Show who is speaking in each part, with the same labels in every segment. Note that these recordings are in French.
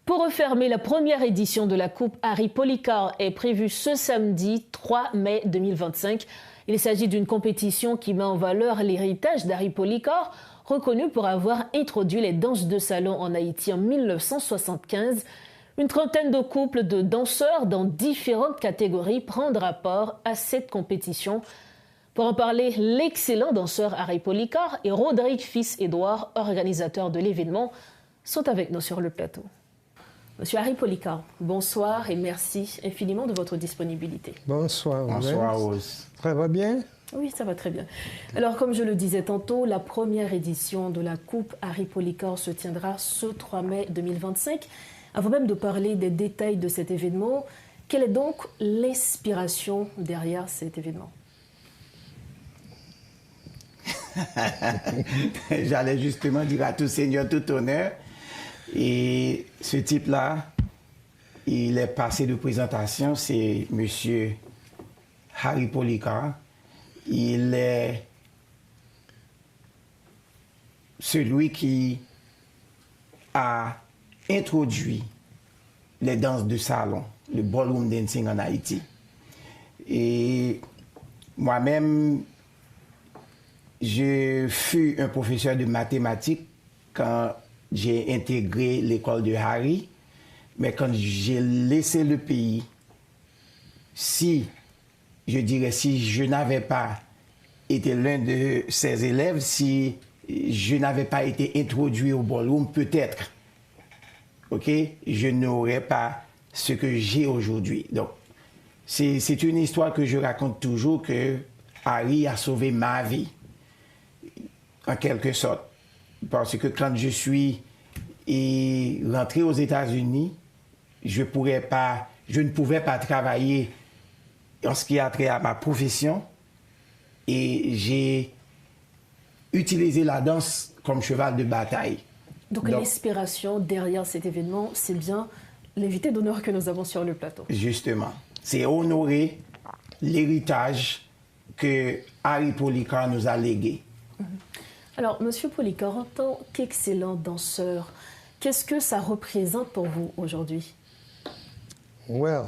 Speaker 1: Pour refermer, la première édition de la Coupe Harry Polycar est prévue ce samedi 3 mai 2025. Il s'agit d'une compétition qui met en valeur l'héritage d'Harry Polycar, reconnu pour avoir introduit les danses de salon en Haïti en 1975. Une trentaine de couples de danseurs dans différentes catégories prendra part à cette compétition. Pour en parler, l'excellent danseur Harry Polycar et Rodrigue Fils-Édouard, organisateur de l'événement, sont avec nous sur le plateau. Monsieur Harry Polycar, bonsoir et merci infiniment de votre disponibilité.
Speaker 2: Bonsoir.
Speaker 3: Bonsoir, Rose.
Speaker 2: Ça va bien?
Speaker 1: Oui, ça va très bien. Alors, comme je le disais tantôt, la première édition de la Coupe Harry Polycar se tiendra ce 3 mai 2025. Avant même de parler des détails de cet événement, quelle est donc l'inspiration derrière cet événement?
Speaker 3: J'allais justement dire à tout seigneur, tout honneur. Et ce type-là, il est passé de présentation, c'est monsieur Harry Polycar. Il est celui qui a introduit les danses de salon, le ballroom dancing en Haïti. Et moi-même, je fus un professeur de mathématiques quand j'ai intégré l'école de Harry, mais quand j'ai laissé le pays, si je n'avais pas été l'un de ses élèves, si je n'avais pas été introduit au ballroom, peut-être, je n'aurais pas ce que j'ai aujourd'hui. Donc, c'est une histoire que je raconte toujours, que Harry a sauvé ma vie, en quelque sorte. Parce que quand je suis rentré aux États-Unis, je ne pouvais pas travailler en ce qui a trait à ma profession. Et j'ai utilisé la danse comme cheval de bataille.
Speaker 1: Donc l'inspiration derrière cet événement, c'est bien l'invité d'honneur que nous avons sur le plateau.
Speaker 3: Justement. C'est honorer l'héritage que Harry Polycar nous a légué.
Speaker 1: Alors, Monsieur Polycar, en tant qu'excellent danseur, qu'est-ce que ça représente pour vous aujourd'hui?
Speaker 2: Well,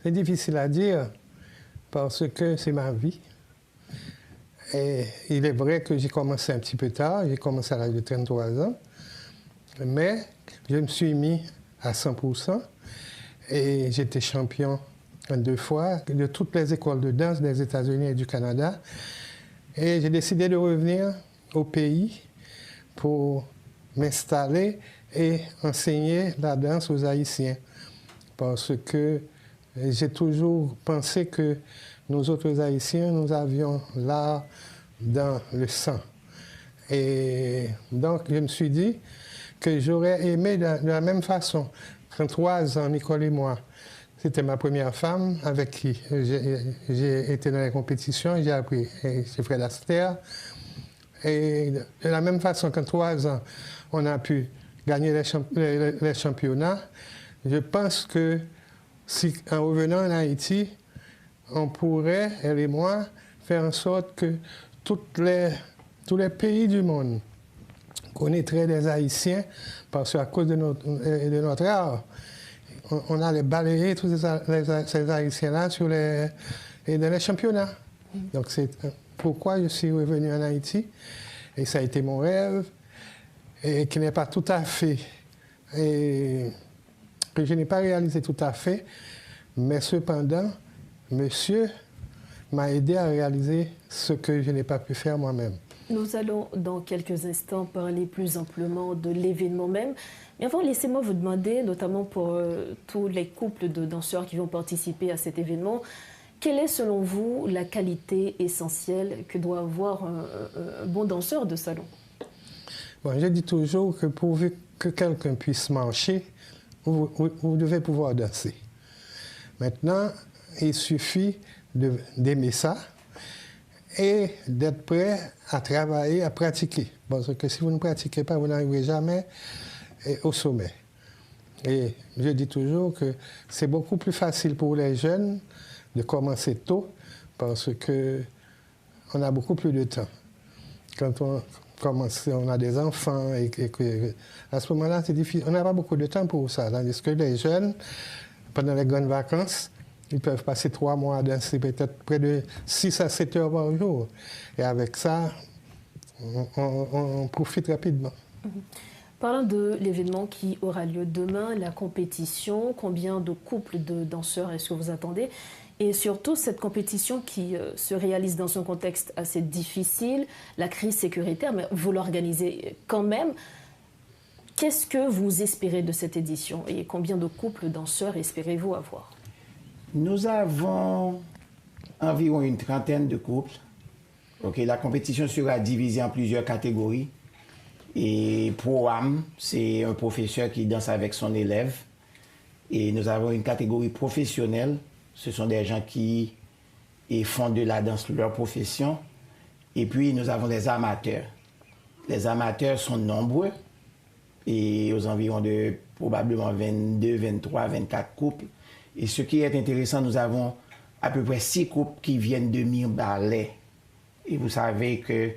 Speaker 2: c'est difficile à dire parce que c'est ma vie. Et il est vrai que j'ai commencé un petit peu tard, j'ai commencé à l'âge de 33 ans, mais je me suis mis à 100% et j'étais champion 2 fois de toutes les écoles de danse des États-Unis et du Canada. Et j'ai décidé de revenir au pays pour m'installer et enseigner la danse aux Haïtiens. Parce que j'ai toujours pensé que nous autres Haïtiens, nous avions l'art dans le sang. Et donc, je me suis dit que j'aurais aimé de la même façon. 33 ans, Nicole et moi, c'était ma première femme avec qui j'ai été dans les compétitions, j'ai appris chez Fred Astaire. Et de la même façon qu'en 3 ans, on a pu gagner les championnats, je pense que si, en revenant en Haïti, on pourrait, elle et moi, faire en sorte que tous les pays du monde connaîtraient des Haïtiens, parce qu'à cause de notre art, on allait balayer tous ces Haïtiens-là dans les championnats. Donc c'est pourquoi je suis revenu en Haïti, et ça a été mon rêve, et qui n'est pas tout à fait, et que je n'ai pas réalisé tout à fait, mais cependant, monsieur m'a aidé à réaliser ce que je n'ai pas pu faire moi-même.
Speaker 1: Nous allons dans quelques instants parler plus amplement de l'événement même. Mais avant, laissez-moi vous demander, notamment pour tous les couples de danseurs qui vont participer à cet événement, quelle est selon vous la qualité essentielle que doit avoir un bon danseur de salon?
Speaker 2: Bon, je dis toujours que pourvu que quelqu'un puisse marcher, vous devez pouvoir danser. Maintenant, il suffit d'aimer ça et d'être prêt à travailler, à pratiquer. Parce que si vous ne pratiquez pas, vous n'arriverez jamais au sommet. Et je dis toujours que c'est beaucoup plus facile pour les jeunes de commencer tôt parce qu'on a beaucoup plus de temps. Quand on on a des enfants, et que à ce moment-là, c'est difficile. On n'a pas beaucoup de temps pour ça. Tandis que les jeunes, pendant les grandes vacances, ils peuvent passer 3 mois à danser peut-être près de 6 à 7 heures par jour. Et avec ça, on profite rapidement.
Speaker 1: Parlant de l'événement qui aura lieu demain, la compétition, combien de couples de danseurs est-ce que vous attendez? Et surtout, cette compétition qui se réalise dans un contexte assez difficile, la crise sécuritaire, mais vous l'organisez quand même. Qu'est-ce que vous espérez de cette édition et combien de couples danseurs espérez-vous avoir?
Speaker 3: Nous avons environ une trentaine de couples. Okay, la compétition sera divisée en plusieurs catégories. Et Pro-Am, c'est un professeur qui danse avec son élève. Et nous avons une catégorie professionnelle. Ce sont des gens qui font de la danse leur profession. Et puis, nous avons des amateurs. Les amateurs sont nombreux, et aux environs de probablement 22, 23, 24 couples. Et ce qui est intéressant, nous avons à peu près 6 couples qui viennent de Mirbalais. Et vous savez que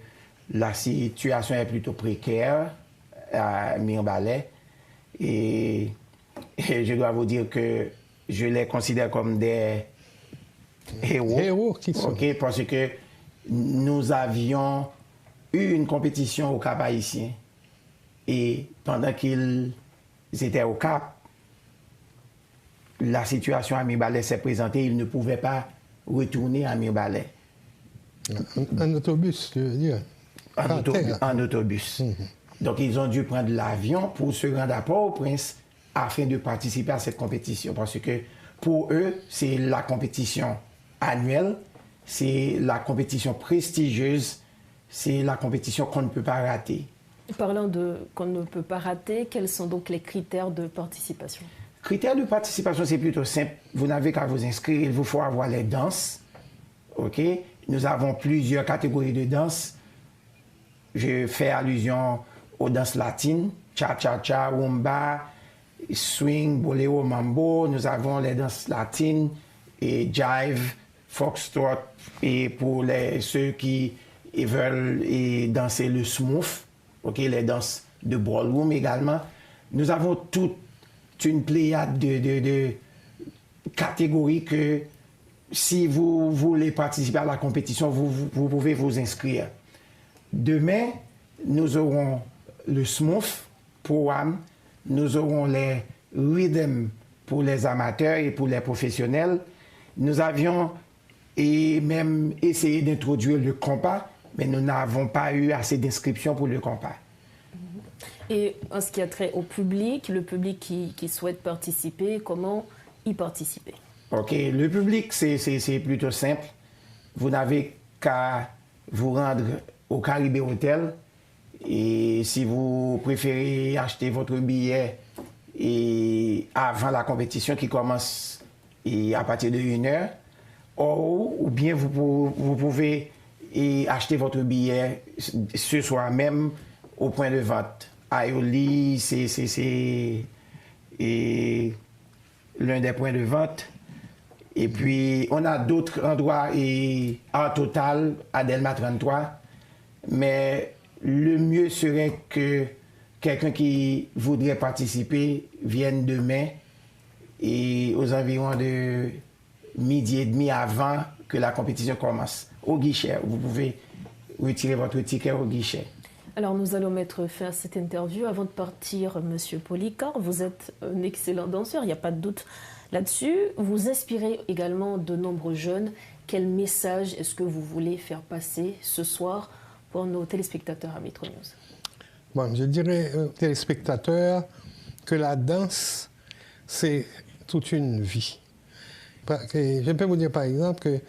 Speaker 3: la situation est plutôt précaire à Mirbalais. Et je dois vous dire que je les considère comme des héros.
Speaker 2: Héros qui sont.
Speaker 3: Okay, parce que nous avions eu une compétition au Cap Haïtien. Et pendant qu'ils étaient au Cap, la situation à Mirbalais s'est présentée. Ils ne pouvaient pas retourner à Mirbalais.
Speaker 2: En autobus, je veux dire.
Speaker 3: En autobus. Donc, ils ont dû prendre l'avion pour se rendre à Port-au-Prince afin de participer à cette compétition. Parce que pour eux, c'est la compétition annuelle, c'est la compétition prestigieuse, c'est la compétition qu'on ne peut pas rater.
Speaker 1: Parlant de qu'on ne peut pas rater, quels sont donc les critères de participation?
Speaker 3: Critères de participation, c'est plutôt simple. Vous n'avez qu'à vous inscrire, il vous faut avoir les danses. OK? Nous avons plusieurs catégories de danses. Je fais allusion aux danses latines, cha-cha-cha, rumba, swing, boléro, mambo. Nous avons les danses latines et jive, foxtrot. Et pour ceux qui veulent danser le smooth, okay, les danses de ballroom également. Nous avons toute une pléiade de catégories que si vous voulez participer à la compétition, vous pouvez vous inscrire. Demain, nous aurons le smooth pour AM, nous aurons les rhythm pour les amateurs et pour les professionnels. Nous avions même essayé d'introduire le compas, mais nous n'avons pas eu assez d'inscriptions pour le compas.
Speaker 1: Et en ce qui a trait au public, le public qui souhaite participer, comment y participer?
Speaker 3: OK. Le public, c'est plutôt simple. Vous n'avez qu'à vous rendre au Caribé Hotel. Et si vous préférez acheter votre billet avant la compétition qui commence à partir de 1h, ou bien vous pouvez acheter votre billet ce soir même au point de vente. Aioli, c'est l'un des points de vente. Et puis, on a d'autres endroits en total à Delma 33. Mais le mieux serait que quelqu'un qui voudrait participer vienne demain et aux environs de 12h30 avant que la compétition commence. Au guichet, vous pouvez retirer votre ticket au guichet.
Speaker 1: Alors, nous allons mettre fin à cette interview. Avant de partir, Monsieur Polycarpe, vous êtes un excellent danseur, il n'y a pas de doute là-dessus. Vous inspirez également de nombreux jeunes. Quel message est-ce que vous voulez faire passer ce soir pour nos téléspectateurs à Metro News?
Speaker 2: Bon, je dirais aux téléspectateurs que la danse, c'est toute une vie. Je peux vous dire par exemple que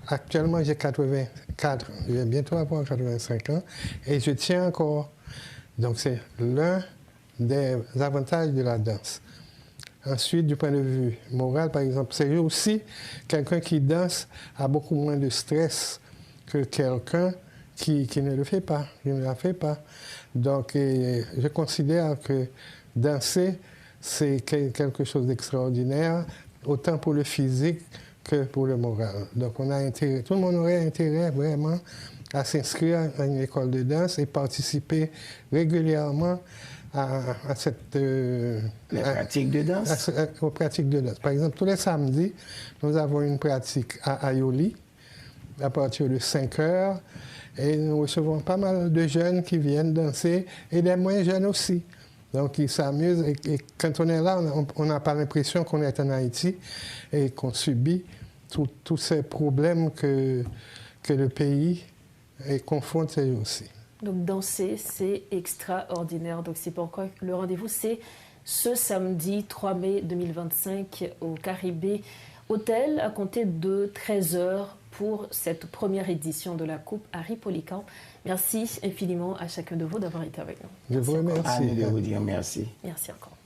Speaker 2: actuellement j'ai 84, je vais bientôt avoir 85 ans et je tiens encore. Donc c'est l'un des avantages de la danse. Ensuite, du point de vue moral, par exemple, c'est aussi quelqu'un qui danse a beaucoup moins de stress que quelqu'un qui ne le fait pas, qui ne la fait pas. Donc je considère que danser, c'est quelque chose d'extraordinaire, autant pour le physique que pour le moral. Donc on a intérêt, tout le monde aurait intérêt vraiment à s'inscrire à une école de danse et participer régulièrement à cette
Speaker 3: pratique de danse.
Speaker 2: Aux pratiques de danse. Par exemple, tous les samedis, nous avons une pratique à Ayoli à partir de 5 heures et nous recevons pas mal de jeunes qui viennent danser et des moins jeunes aussi. Donc, ils s'amusent et quand on est là, on n'a pas l'impression qu'on est en Haïti et qu'on subit tous ces problèmes que le pays est confronté aussi.
Speaker 1: Donc danser, c'est extraordinaire. Donc c'est pourquoi le rendez-vous, c'est ce samedi 3 mai 2025 au Caribé Hôtel à compter de 13h pour cette première édition de la Coupe Harry Polycamp. Merci infiniment à chacun de vous d'avoir été avec nous.
Speaker 2: Je vous remercie.
Speaker 3: À nous de vous dire merci.
Speaker 1: Merci encore.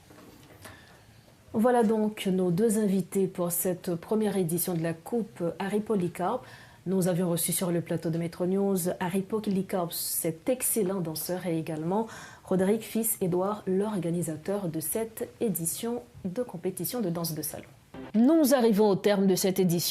Speaker 1: Voilà donc nos deux invités pour cette première édition de la Coupe Harry Polycamp. Nous avions reçu sur le plateau de Metro News Harry Polycamp, cet excellent danseur, et également Roderick Fils-Édouard, l'organisateur de cette édition de compétition de danse de salon. Nous arrivons au terme de cette édition.